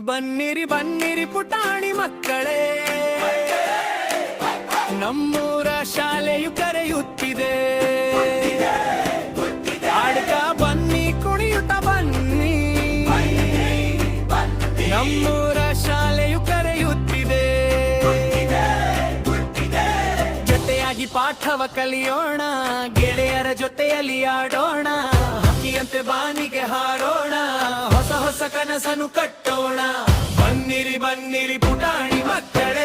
ಬನ್ನಿರಿ ಬನ್ನಿರಿ ಪುಟಾಣಿ ಮಕ್ಕಳೇ, ನಮ್ಮೂರ ಶಾಲೆಯು ಕರೆಯುತ್ತಿದೆ. ಆಡ್ಕ ಬನ್ನಿ ಕುಣಿಯುತ್ತ ಬನ್ನಿ, ನಮ್ಮೂರ ಶಾಲೆಯು ಕರೆಯುತ್ತಿದೆ. ಜೊತೆಯಾಗಿ ಪಾಠವ ಕಲಿಯೋಣ, ಗೆಳೆಯರ ಜೊತೆಯಲ್ಲಿ ಆಡೋಣ, ಹಕ್ಕಿಯಂತೆ ಬಾನಿಗೆ ಹಾರೋಣ, ಹೊಸ ಹೊಸ ಕನಸನ್ನು ಕಟ್ಟೋಣ. ಬನ್ನಿರಿ ಬನ್ನಿರಿ ಪುಟಾಣಿ ಮಕ್ಕಳೇ.